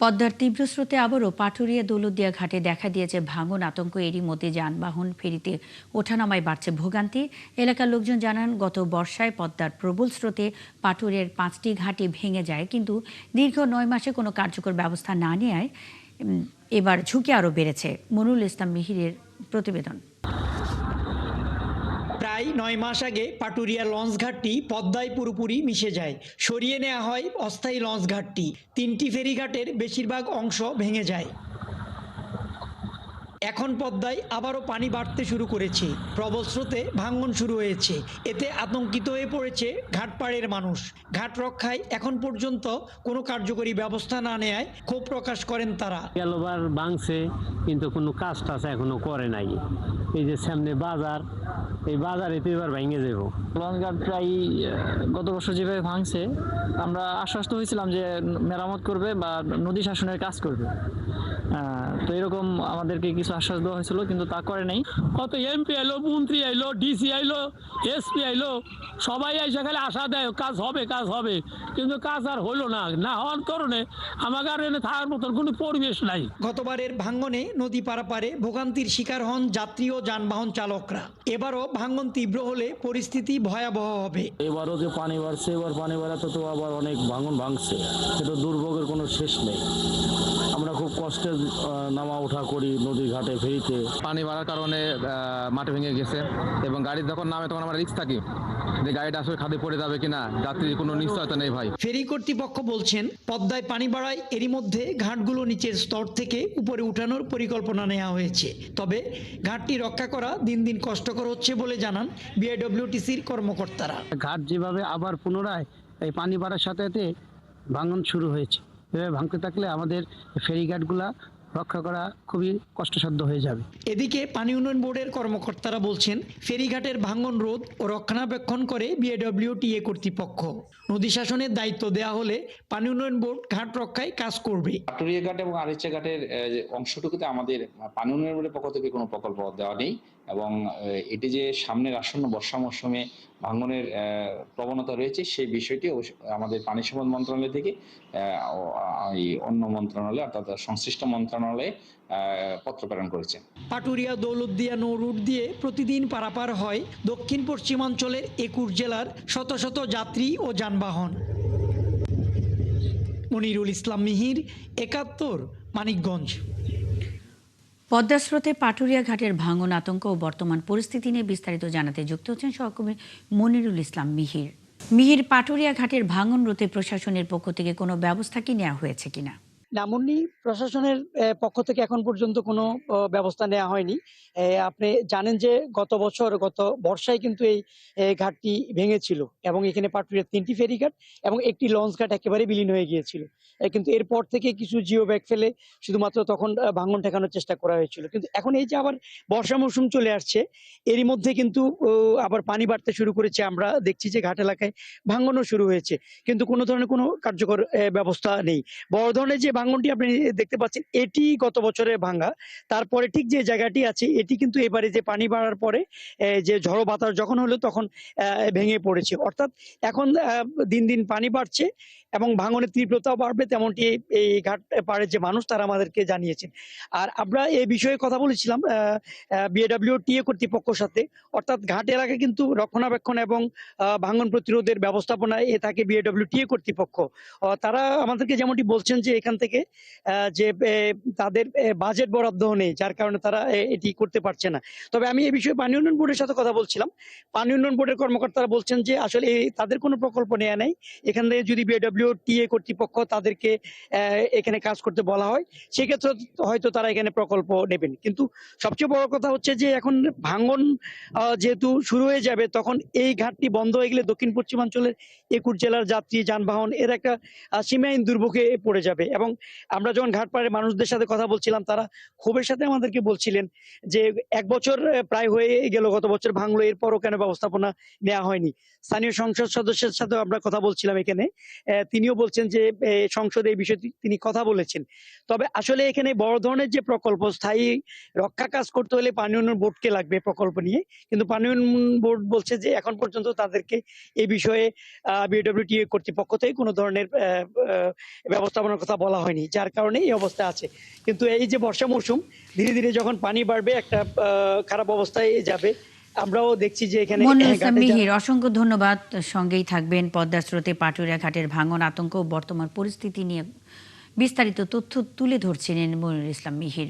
পদ্মার তীব্র স্রোতে আবারও পাটুরিয়া দৌলতদিয়া ঘাটে দেখা দিয়েছে ভাঙন আতঙ্ক। এরই মধ্যে যানবাহন ফেরিতে ওঠানামায় বাড়ছে ভোগান্তি। এলাকার লোকজন জানান, গত বর্ষায় পদ্মার প্রবল স্রোতে পাটুরিয়ার 5টি ঘাটই ভেঙে যায়, কিন্তু দীর্ঘ 9 মাসে কোনো কার্যকর ব্যবস্থা না নেওয়ায় এবার ঝুঁকি আরও বেড়েছে। মনুরুল ইসলাম মিহিরের প্রতিবেদন। প্রায় 9 মাস আগে পাটুরিয়া লঞ্চ ঘাটটি পদ্মায় পুরোপুরি মিশে যায়। সরিয়ে নেওয়া হয় অস্থায়ী লঞ্চ ঘাটটি। 3টি ফেরিঘাটের বেশিরভাগ অংশ ভেঙে যায়। এখন পদ্মায় আবারও পানি বাড়তে শুরু করেছে। প্রবল স্রোতে ভাঙন শুরু হয়েছে। এতে আতঙ্কিত হয়ে পড়েছে ঘাটপাড়ের মানুষ। ঘাট রক্ষায় এখন পর্যন্ত কোনো কার্যকরী ব্যবস্থা না নেয়ায় ক্ষোভ প্রকাশ করেন তারা। গেলবার ভাঙছে, কিন্তু কোনো কাজ টাজ এখনো করে নাই। এই যে সামনে বাজার, এই বাজারে তো এবার ভেঙে যাব। লঞ্চ ঘাট প্রায় গত বছর যেভাবে ভাঙছে, আমরা আশ্বস্ত হয়েছিলাম যে মেরামত করবে বা নদী শাসনের কাজ করবে। তো এরকম আমাদেরকে কিছু আশ্বাস দেওয়া হয়েছিল, কিন্তু তা করে নাই। কত এমপি আইলো, মন্ত্রী আইলো, ডিসি আইলো, এসপি আইলো, সবাই এসে খালি আশা দেয় কাজ হবে কাজ হবে, কিন্তু কাজ আর হলো না। না হওয়ার কারণে আমাকে আর এনে থাকার মতন কোনো পরিবেশ নাই। গতবারের ভাঙনে নদী পারাপারে ভোগান্তির শিকার হন যাত্রী ও যানবাহন চালকরা। এবারও ভাঙন তীব্র হলে পরিস্থিতি ভয়াবহ হবে। এবারও যে পানি বাড়ছে, এবার পানি বাড়াতে তো আবার অনেক ভাঙন ভাঙছে। এটা দুর্ভোগের কোনো শেষ নেই। আমরা খুব কষ্টে নামা ওঠা করি নদী ঘাটে ফেরিতে। পানি বাড়ার কারণে মাটি ভেঙে গেছে এবং গাড়ি যখন নামে তখন আমরা রিস্ক থাকি যে গাড়িটা আসলে খাদে পড়ে যাবে কিনা, যাত্রীর কোনো নিশ্চয়তা নেই ভাই। ফেরি কর্তৃপক্ষ বলছেন, পদ্মায় পানি বাড়ায় এরই মধ্যে ঘাটগুলো নিচের স্তর থেকে উপরে উঠানোর পরিকল্পনা নেওয়া হয়েছে। তবে ঘাটটি রক্ষা করা দিন দিন কষ্টকর হচ্ছে বলে জানান বিআইডব্লিউটিসির কর্মকর্তারা। ঘাট যেভাবে আবার পুনরায় এই পানি বাড়ার সাথে সাথে ভাঙন শুরু হয়েছে, এভাবে ভাঙতে থাকলে আমাদের ফেরিঘাটগুলা রক্ষা করা খুবই কষ্টসাধ্য হয়ে যাবে। এদিকে পানি উন্নয়ন বোর্ডের কর্মকর্তারা বলছেন, ফেরিঘাটের ভাঙন রোধ ও রক্ষণাবেক্ষণ করে বিআইডব্লিউটিএ কর্তৃপক্ষ। নদী শাসনের দায়িত্ব দেওয়া হলে পানি উন্নয়ন বোর্ড ঘাট রক্ষায় কাজ করবে। পাটুরিয়া ঘাট এবং আরিচা ঘাটের অংশটুকুতে আমাদের পানি উন্নয়ন বোর্ডের পক্ষ থেকে কোনো প্রকল্প দেওয়া নেই, এবং এটি যে সামনের আসন্ন বর্ষা মৌসুমে ভাঙনের প্রবণতা রয়েছে সেই বিষয়টি আমাদের পানি সম্পদ মন্ত্রণালয় থেকে অন্য মন্ত্রণালয় অর্থাৎ সংশ্লিষ্ট মন্ত্রণালয়ে পত্র প্রেরণ করেছে। পাটুরিয়া দৌলতদিয়া নৌ রুট দিয়ে প্রতিদিন পারাপার হয় দক্ষিণ পশ্চিমাঞ্চলের 21 জেলার শত শত যাত্রী ও যানবাহন। মনিরুল ইসলাম মিহির, 71, মানিকগঞ্জ। পদ্মা স্রোতে পাটুরিয়া ঘাটের ভাঙন আতঙ্ক ও বর্তমান পরিস্থিতি নিয়ে বিস্তারিত জানাতে যুক্ত হচ্ছেন সহকর্মী মনিরুল ইসলাম মিহির। পাটুরিয়া ঘাটের ভাঙন রোধে প্রশাসনের পক্ষ থেকে কোনো ব্যবস্থা কি নেওয়া হয়েছে কিনা? নামুন্নি প্রশাসনের পক্ষ থেকে এখন পর্যন্ত কোনো ব্যবস্থা নেওয়া হয়নি। আপনি জানেন যে গত বর্ষায় কিন্তু এই ঘাটটি ভেঙেছিল এবং এখানে পাটুরিয়ার 3টি ফেরিঘাট এবং একটি লঞ্চ ঘাট একেবারে বিলীন হয়ে গিয়েছিল। কিন্তু এরপর থেকে কিছু জিও ব্যাগ ফেলে শুধুমাত্র তখন ভাঙন ঠেকানোর চেষ্টা করা হয়েছিল। কিন্তু এখন এই যে আবার বর্ষা মৌসুম চলে আসছে, এরই মধ্যে কিন্তু আবার পানি বাড়তে শুরু করেছে। আমরা দেখছি যে ঘাট এলাকায় ভাঙনও শুরু হয়েছে, কিন্তু কোনো ধরনের কোনো কার্যকর ব্যবস্থা নেই। বড় ধরনের যে ভাঙনটি আপনি দেখতে পাচ্ছেন, এটি গত বছরে ভাঙা। তারপরে ঠিক যে জায়গাটি আছে, এটি কিন্তু এবারে যে পানি বাড়ার পরে যে ঝড়ো বাতাস যখন হলো তখন ভেঙে পড়েছে। অর্থাৎ এখন দিন দিন পানি বাড়ছে এবং ভাঙনের তীব্রতাও বাড়বে, তেমনটি এই ঘাট পাড়ের যে মানুষ তারা আমাদেরকে জানিয়েছেন। আর আমরা এই বিষয়ে কথা বলেছিলাম বিএডব্লিউটিএ কর্তৃপক্ষের সাথে। অর্থাৎ ঘাট এলাকায় কিন্তু রক্ষণাবেক্ষণ এবং ভাঙন প্রতিরোধের ব্যবস্থাপনায় থাকে বিএডব্লিউটিএ কর্তৃপক্ষ। তারা আমাদেরকে যেমনটি বলছেন যে এখান থেকে যে তাদের বাজেট বরাদ্দ নেই, যার কারণে তারা এটি করতে পারছে না। তবে আমি এই বিষয়ে পানি উন্নয়ন বোর্ডের সাথে কথা বলছিলাম। পানি উন্নয়ন বোর্ডের কর্মকর্তারা বলছেন যে আসলে তাদের কোনো প্রকল্প নেওয়া নেই। এখান থেকে যদি বিএডব্লিউটিএ কর্তৃপক্ষ তাদেরকে এখানে কাজ করতে বলা হয়, সেক্ষেত্রে হয়তো তারা এখানে প্রকল্প নেবেন। কিন্তু সবচেয়ে বড় কথা হচ্ছে যে এখন ভাঙন যেহেতু শুরু হয়ে যাবে, তখন এই ঘাটটি বন্ধ হয়ে গেলে দক্ষিণ পশ্চিমাঞ্চলের 21 জেলার যাত্রী যানবাহন এর একটা সীমাহীন দুর্ভোগে পড়ে যাবে। এবং আমরা যখন ঘাটপাড়ের মানুষদের সাথে কথা বলছিলাম, তারা ক্ষোভের সাথে আমাদেরকে বলছিলেন যে 1 বছর প্রায় হয়ে গেল, গত বছর ভাঙলো, এরপরও কেন ব্যবস্থাপনা নেওয়া হয়নি। স্থানীয় সংসদ সদস্যের সাথে আমরা কথা বলছিলাম এখানে। তিনিও বলছেন যে সংসদে এই বিষয়টি তিনি কথা বলেছেন। তবে আসলে এখানে বড় ধরনের যে প্রকল্প স্থায়ী রক্ষা কাজ করতে হলে পানি উন্নয়ন বোর্ডকে লাগবে প্রকল্প নিয়ে। কিন্তু পানি উন্নয়ন বোর্ড বলছে যে এখন পর্যন্ত তাদেরকে এই বিষয়ে বিডব্লিউটিএ কর্তৃপক্ষ থেকে কোনো ধরনের ব্যবস্থাপনার কথা বলা হয়নি। যার কারণে এই অবস্থা আছে। কিন্তু এই যে বর্ষা মৌসুম ধীরে, ধীরে যখন পানি বাড়বে একটা খারাপ অবস্থায় যাবে। আমরাও দেখছি যে এখানে মনিরুল ইসলাম ঘাটে মিহির, অসংখ্য ধন্যবাদ। সঙ্গেই থাকবেন। পদ্মার স্রোতে পাটুরিয়া ঘাটের ভাঙন, আতঙ্ক ও বর্তমান পরিস্থিতি নিয়ে বিস্তারিত তথ্য তুলে ধরছিলেন মনিরুল ইসলাম মিহির।